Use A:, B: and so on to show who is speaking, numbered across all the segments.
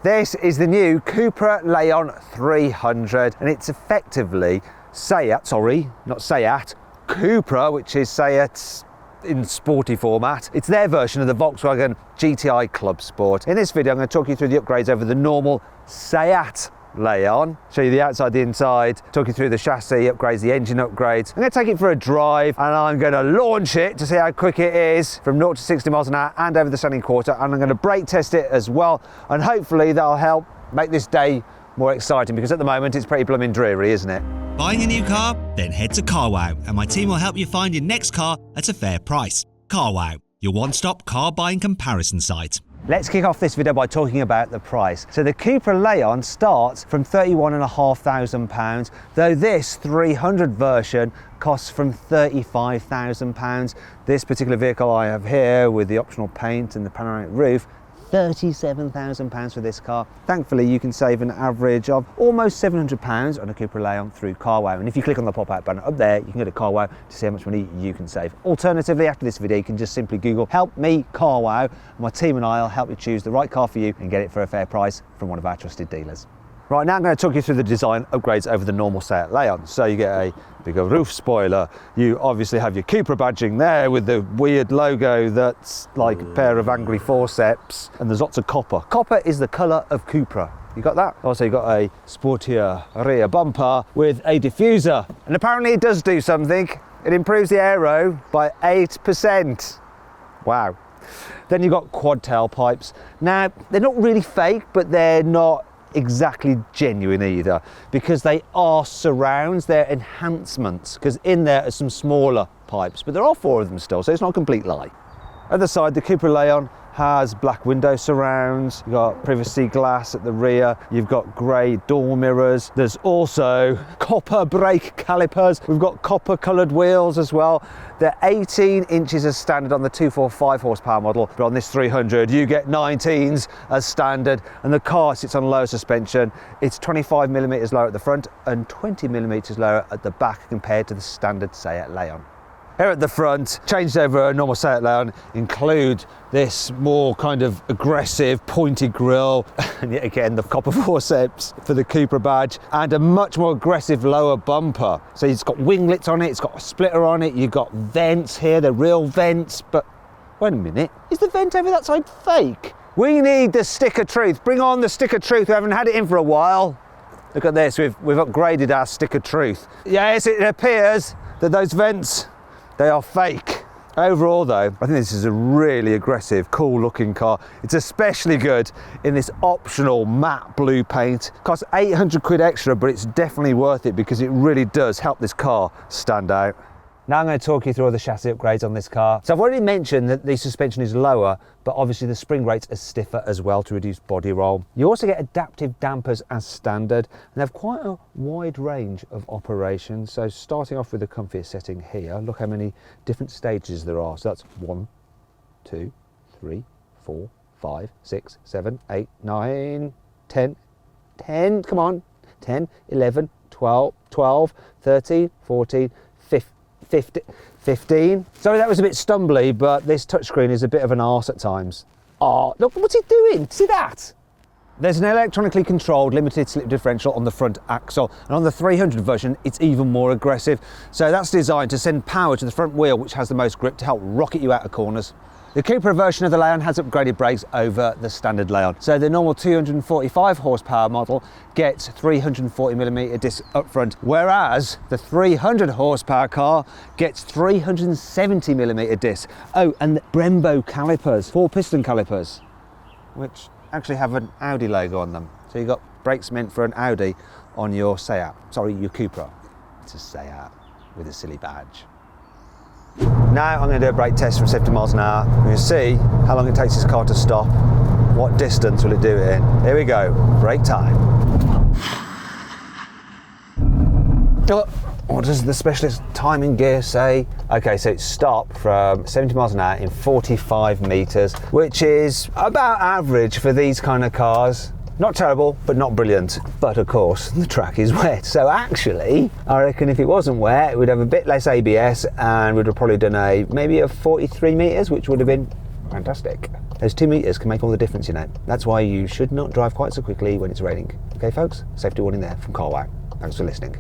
A: This is the new Cupra Leon 300 and it's effectively Cupra, which is Seat in sporty format. It's their version of the Volkswagen GTI Clubsport. In this video I'm going to talk you through the upgrades over the normal Seat Leon, show you the outside, the inside, talk you through the chassis upgrades, the engine upgrades. I'm going to take it for a drive and I'm going to launch it to see how quick it is from 0 to 60 miles an hour and over the sunny quarter, and I'm going to brake test it as well, and hopefully that'll help make this day more exciting, because at the moment it's pretty blooming dreary, isn't it?
B: Buying a new car? Then head to CarWow and my team will help you find your next car at a fair price. CarWow, your one-stop car buying comparison site.
A: Let's kick off this video by talking about the price. So the Cupra Leon starts from £31,500, though this 300 version costs from £35,000. This particular vehicle I have here with the optional paint and the panoramic roof, £37,000 for this car. Thankfully, you can save an average of almost £700 on a Cupra Leon through CarWow. And if you click on the pop-out button up there, you can go to CarWow to see how much money you can save. Alternatively, after this video, you can just simply Google "Help Me CarWow." My team and I will help you choose the right car for you and get it for a fair price from one of our trusted dealers. Right, now I'm going to talk you through the design upgrades over the normal Seat Leon. So you get a bigger roof spoiler, you obviously have your Cupra badging there with the weird logo that's like a pair of angry forceps, and there's lots of copper. Copper is the colour of Cupra. You got that? Also you got a sportier rear bumper with a diffuser, and apparently it does do something. It improves the aero by 8%. Wow. Then you've got quad tailpipes. Now, they're not really fake, but they're not exactly genuine either, because they are surrounds, they're enhancements, because in there are some smaller pipes, but there are 4 of them still, so it's not a complete lie. At the side, the Cupra Leon has black window surrounds, you've got privacy glass at the rear, you've got grey door mirrors, there's also copper brake calipers, we've got copper coloured wheels as well. They're 18 inches as standard on the 245 horsepower model, but on this 300 you get 19s as standard, and the car sits on lower suspension. It's 25mm lower at the front and 20mm lower at the back compared to the standard Seat Leon. Here at the front, changed over a normal Seat Leon, include this more kind of aggressive pointy grille, and yet again the copper forceps for the Cupra badge, and a much more aggressive lower bumper. So it's got winglets on it, it's got a splitter on it, you've got vents here, they're real vents, but wait a minute, is the vent over that side fake? We need the stick of truth, bring on the stick of truth, we haven't had it in for a while. Look at this, we've upgraded our stick of truth. Yes, it appears that those vents, they are fake. Overall though, I think this is a really aggressive, cool looking car. It's especially good in this optional matte blue paint. Costs 800 quid extra, but it's definitely worth it because it really does help this car stand out. Now I'm going to talk you through all the chassis upgrades on this car. So I've already mentioned that the suspension is lower, but obviously the spring rates are stiffer as well to reduce body roll. You also get adaptive dampers as standard, and they have quite a wide range of operations. So starting off with the comfiest setting here, look how many different stages there are. So that's 1, 2, 3, 4, 5, 6, 7, 8, 9, 10, come on, 10, 11, 12, 13, 14, 15. Sorry, that was a bit stumbly, but this touchscreen is a bit of an arse at times. Oh, look, what's it doing? See that? There's an electronically controlled limited slip differential on the front axle, and on the 300 version, it's even more aggressive. So that's designed to send power to the front wheel, which has the most grip, to help rocket you out of corners. The Cupra version of the Leon has upgraded brakes over the standard Leon. So the normal 245 horsepower model gets 340mm discs up front, whereas the 300 horsepower car gets 370mm discs. Oh, and the Brembo calipers, 4-piston calipers, which actually have an Audi logo on them. So you've got brakes meant for an Audi on your Seat. Sorry, your Cupra. It's a Seat with a silly badge. Now I'm going to do a brake test from 70 miles an hour. We're going to see how long it takes this car to stop, what distance will it do it in. Here we go, brake time. What does the specialist timing gear say? Okay, so it's stopped from 70 miles an hour in 45 metres, which is about average for these kind of cars. Not terrible, but not brilliant. But of course, the track is wet. So actually, I reckon if it wasn't wet, we'd have a bit less ABS and we'd have probably done maybe a 43 metres, which would have been fantastic. Those 2 meters can make all the difference, you know. That's why you should not drive quite so quickly when it's raining. Okay, folks? Safety warning there from Carwow. Thanks for listening.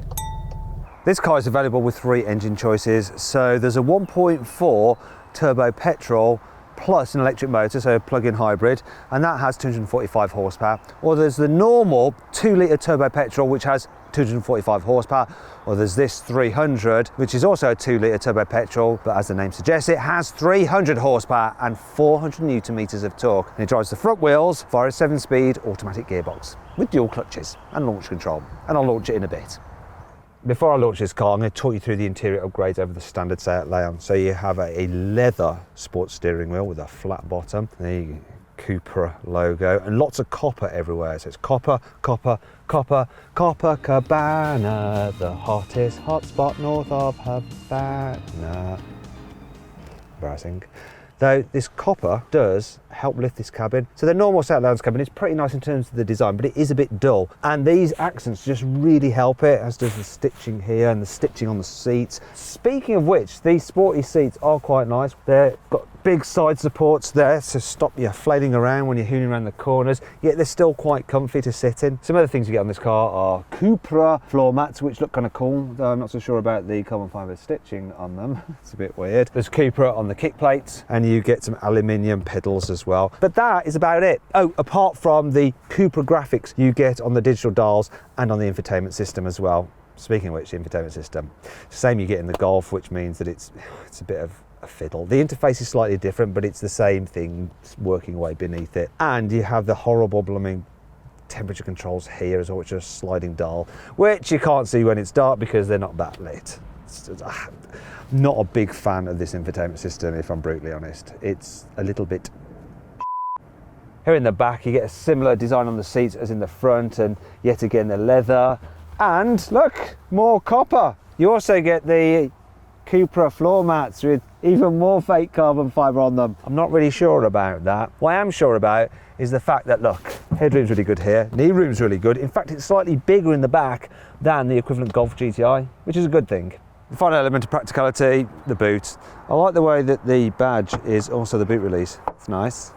A: This car is available with 3 engine choices. So there's a 1.4 turbo petrol plus an electric motor, so a plug-in hybrid, and that has 245 horsepower. Or there's the normal 2-litre turbo petrol, which has 245 horsepower, or there's this 300, which is also a 2-litre turbo petrol, but as the name suggests, it has 300 horsepower and 400 newton meters of torque. And it drives the front wheels via a 7-speed automatic gearbox with dual clutches and launch control, and I'll launch it in a bit. Before I launch this car, I'm going to talk you through the interior upgrades over the standard Seat Leon. So you have a leather sports steering wheel with a flat bottom, the Cupra logo, and lots of copper everywhere. So it's copper, copper, copper, Copacabana, the hottest hotspot north of Havana. Embarrassing. Though this copper does help lift this cabin. So the normal Seat Leon's cabin is pretty nice in terms of the design, but it is a bit dull. And these accents just really help it, as does the stitching here and the stitching on the seats. Speaking of which, these sporty seats are quite nice. They've got big side supports there to stop you flailing around when you're hooning around the corners, yet they're still quite comfy to sit in. Some other things you get on this car are Cupra floor mats, which look kind of cool, though I'm not so sure about the carbon fibre stitching on them. It's a bit weird. There's Cupra on the kick plates, and you get some aluminium pedals as well. But that is about it. Oh, apart from the Cupra graphics you get on the digital dials and on the infotainment system as well. Speaking of which, the infotainment system, same you get in the Golf, which means that it's a bit of a fiddle. The interface is slightly different, but it's the same thing working away beneath it. And you have the horrible blooming temperature controls here as well, which are a sliding dial, which you can't see when it's dark because they're not backlit. Not a big fan of this infotainment system, if I'm brutally honest. It's a little bit. Here in the back, you get a similar design on the seats as in the front, and yet again the leather. And look, more copper. You also get the Cupra floor mats with even more fake carbon fibre on them. I'm not really sure about that. What I am sure about is the fact that, look, headroom's really good here, knee room's really good. In fact, it's slightly bigger in the back than the equivalent Golf GTI, which is a good thing. The final element of practicality, the boot. I like the way that the badge is also the boot release. It's nice.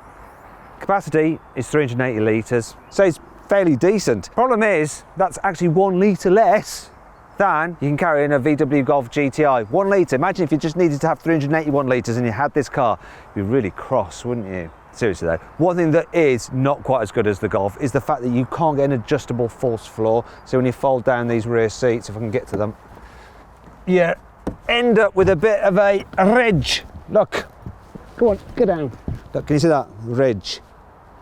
A: Capacity is 380 litres, so it's fairly decent. Problem is, that's actually 1 litre less than you can carry in a VW Golf GTI. 1 litre. Imagine if you just needed to have 381 litres and you had this car. You'd be really cross, wouldn't you? Seriously though, one thing that is not quite as good as the Golf is the fact that you can't get an adjustable false floor. So when you fold down these rear seats, if I can get to them, you end up with a bit of a ridge. Look, go on, go down. Look, can you see that? Ridge.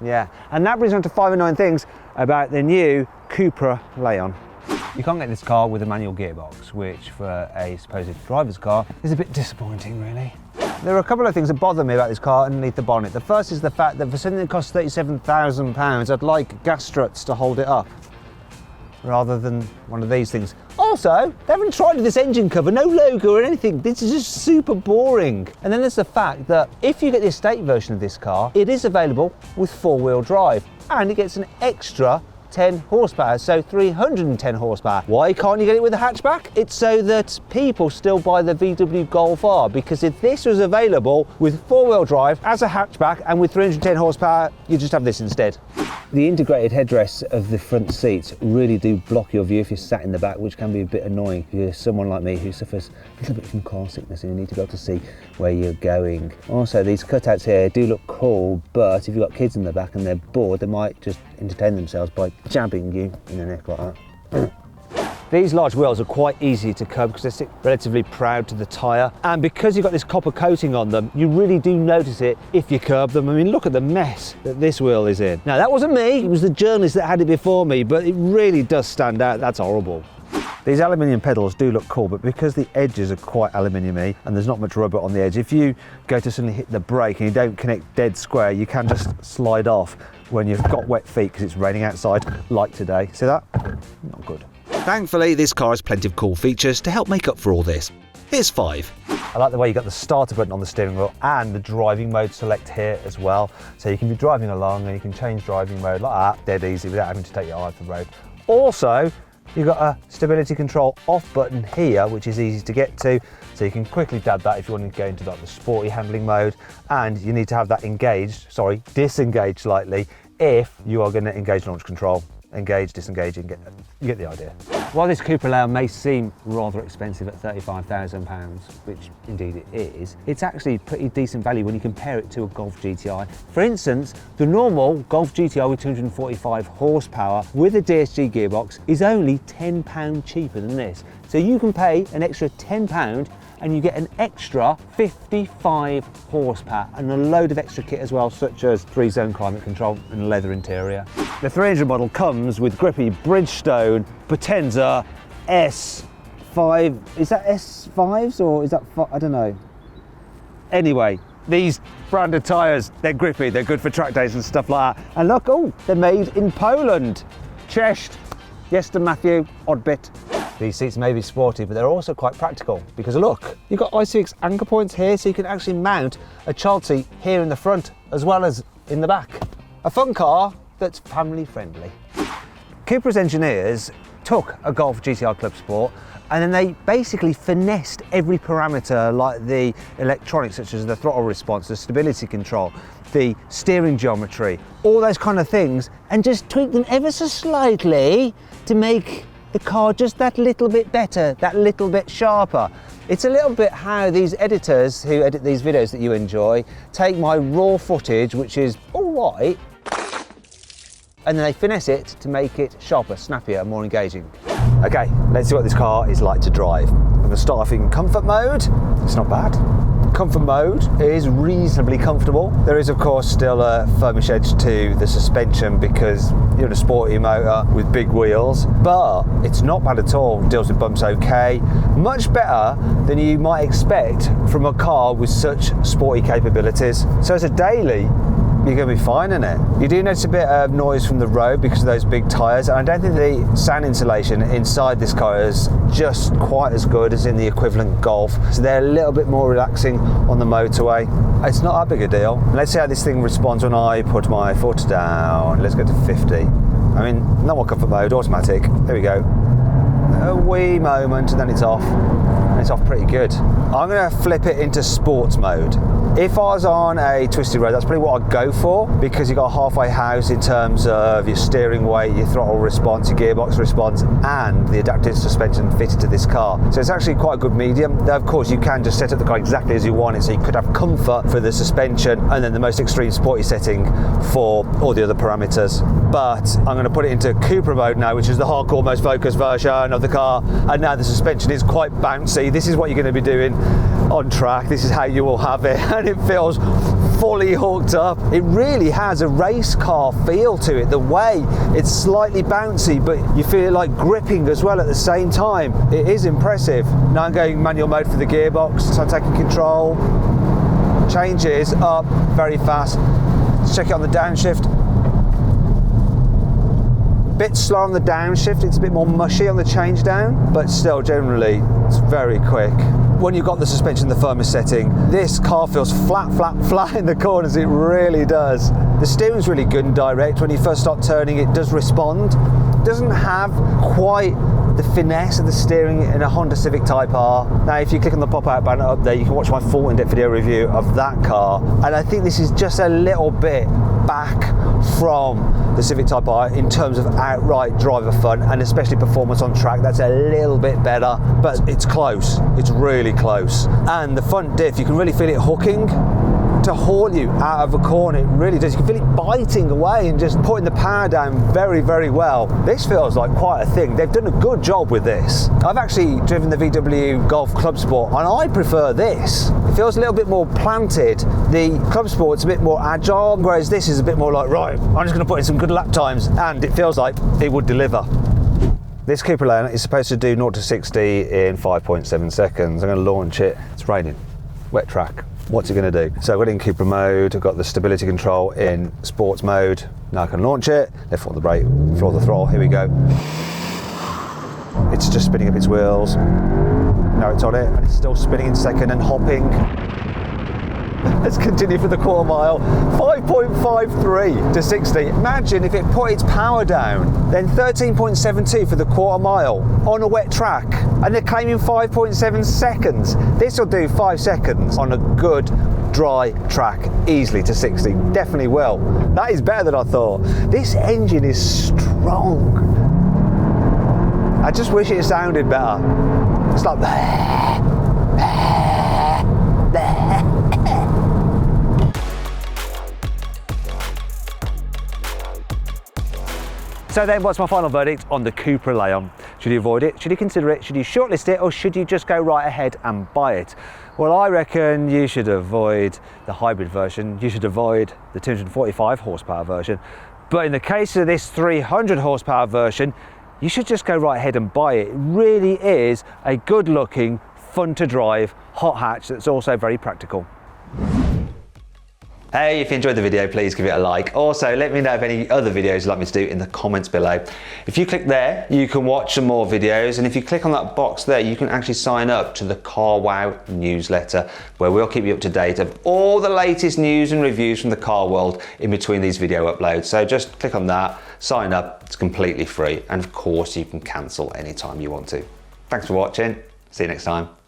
A: Yeah, and that brings me on to 5 annoying things about the new Cupra Leon. You can't get this car with a manual gearbox, which for a supposed driver's car is a bit disappointing, really. There are a couple of things that bother me about this car underneath the bonnet. The first is the fact that for something that costs £37,000, I'd like gas struts to hold it up, rather than one of these things. Also, they haven't tried this engine cover, no logo or anything. This is just super boring. And then there's the fact that if you get the estate version of this car, it is available with 4-wheel drive, and it gets an extra 10 horsepower, so 310 horsepower. Why can't you get it with a hatchback? It's so that people still buy the VW Golf R, because if this was available with 4-wheel drive as a hatchback and with 310 horsepower, you just have this instead. The integrated headrests of the front seats really do block your view if you're sat in the back, which can be a bit annoying if you're someone like me who suffers a little bit from car sickness and you need to be able to see where you're going. Also, these cutouts here do look cool, but if you've got kids in the back and they're bored, they might just entertain themselves by jabbing you in the neck like that. These large wheels are quite easy to curb because they sit relatively proud to the tyre, and because you've got this copper coating on them, you really do notice it if you curb them. I mean, look at the mess that this wheel is in. Now, that wasn't me, it was the journalist that had it before me, but it really does stand out. That's horrible. These aluminium pedals do look cool, but because the edges are quite aluminium-y and there's not much rubber on the edge, if you go to suddenly hit the brake and you don't connect dead square, you can just slide off when you've got wet feet because it's raining outside, like today. See that? Not good.
B: Thankfully, this car has plenty of cool features to help make up for all this. Here's 5.
A: I like the way you got the starter button on the steering wheel and the driving mode select here as well. So you can be driving along and you can change driving mode like that, dead easy, without having to take your eye off the road. Also, You've got a stability control off button here, which is easy to get to, so you can quickly dab that if you want to go into like the sporty handling mode, and you need to have that disengaged slightly if you are going to engage launch control. Engage, disengage, and you get the idea. While this Cupra Leon may seem rather expensive at £35,000, which indeed it is, it's actually pretty decent value when you compare it to a Golf GTI. For instance, the normal Golf GTI with 245 horsepower with a DSG gearbox is only £10 cheaper than this. So you can pay an extra £10 and you get an extra 55 horsepower and a load of extra kit as well, such as 3-zone climate control and leather interior. The 300 model comes with grippy Bridgestone Potenza S5. Is that S5s or is that, I don't know. Anyway, these branded tyres, they're grippy, they're good for track days and stuff like that. And look, oh, they're made in Poland. Cześć. Yes to Matthew, odd bit. These seats may be sporty, but they're also quite practical because look, you've got ISOFIX anchor points here, so you can actually mount a child seat here in the front as well as in the back. A fun car that's family friendly. Cupra's engineers took a Golf GTI Clubsport and then they basically finessed every parameter, like the electronics such as the throttle response, the stability control, the steering geometry, all those kind of things, and just tweaked them ever so slightly to make the car just that little bit better, that little bit sharper. It's a little bit how these editors who edit these videos that you enjoy take my raw footage, which is all right, and then they finesse it to make it sharper, snappier, more engaging. Okay, let's see what this car is like to drive. I'm going to start off in comfort mode. It's not bad. Comfort mode is reasonably comfortable. There is of course still a firmish edge to the suspension because you're in a sporty motor with big wheels, but it's not bad at all. Deals with bumps okay. Much better than you might expect from a car with such sporty capabilities. So as a daily, you're going to be fine in it. You do notice a bit of noise from the road because of those big tyres, and I don't think the sound insulation inside this car is just quite as good as in the equivalent Golf, so they're a little bit more relaxing on the motorway. It's not that big a deal. Let's see how this thing responds when I put my foot down. Let's go to 50. I mean, normal comfort mode, automatic. There we go. A wee moment and then it's off. And it's off pretty good. I'm going to flip it into sports mode. If I was on a twisty road, that's probably what I'd go for because you've got a halfway house in terms of your steering weight, your throttle response, your gearbox response, and the adaptive suspension fitted to this car. So it's actually quite a good medium. Though of course you can just set up the car exactly as you want it, so you could have comfort for the suspension and then the most extreme sporty setting for all the other parameters. But I'm going to put it into Cupra mode now, which is the hardcore, most focused version of the car, and now the suspension is quite bouncy. This is what you're going to be doing on track. This is how you will have it, and it feels fully hooked up. It really has a race car feel to it. The way it's slightly bouncy, but you feel it like gripping as well at the same time. It is impressive. Now I'm going manual mode for the gearbox, so I'm taking control. Changes up very fast. Let's check it on the downshift. Bit slow on the downshift, it's a bit more mushy on the change down, but still generally it's very quick. When you've got the suspension in the firmest setting, this car feels flat in the corners, it really does. The steering's really good and direct. When you first start turning, it does respond. It doesn't have quite the finesse of the steering in a Honda Civic Type R. Now if you click on the pop-out banner up there, you can watch my full in-depth video review of that car, and I think this is just a little bit back from the Civic Type R in terms of outright driver fun and especially performance on track. That's a little bit better, but it's close. It's really close. And the front diff, you can really feel it hooking to haul you out of a corner. It really does. You can feel it biting away and just putting the power down very, very well. This feels like quite a thing. They've done a good job with this. I've actually driven the VW Golf Clubsport and I prefer this. It feels a little bit more planted. The Clubsport's a bit more agile, whereas this is a bit more like, right, I'm just going to put in some good lap times, and it feels like it would deliver. This Cupra Leon is supposed to do 0 to 60 in 5.7 seconds. I'm going to launch it. It's raining. Wet track. What's it going to do? So I've got it in Cupra mode, I've got the stability control in sports mode. Now I can launch it, left foot on the brake, floor the throttle, here we go. It's just spinning up its wheels. Now it's on it, and it's still spinning in second and hopping. Let's continue for the quarter mile. 5.53 to 60. Imagine if it put its power down. Then 13.72 for the quarter mile on a wet track. And they're claiming 5.7 seconds. This will do 5 seconds on a good dry track easily to 60. Definitely will. That is better than I thought. This engine is strong. I just wish it sounded better. It's like So then, what's my final verdict on the Cupra Leon? Should you avoid it? Should you consider it? Should you shortlist it? Or should you just go right ahead and buy it? Well, I reckon you should avoid the hybrid version. You should avoid the 245 horsepower version. But in the case of this 300 horsepower version, you should just go right ahead and buy it. It really is a good looking, fun to drive hot hatch that's also very practical. Hey, if you enjoyed the video, please give it a like. Also, let me know of any other videos you'd like me to do in the comments below. If you click there, you can watch some more videos, and if you click on that box there, you can actually sign up to the CarWow newsletter, where we'll keep you up to date of all the latest news and reviews from the car world in between these video uploads. So just click on that, sign up, it's completely free, and of course you can cancel anytime you want to. Thanks for watching, see you next time.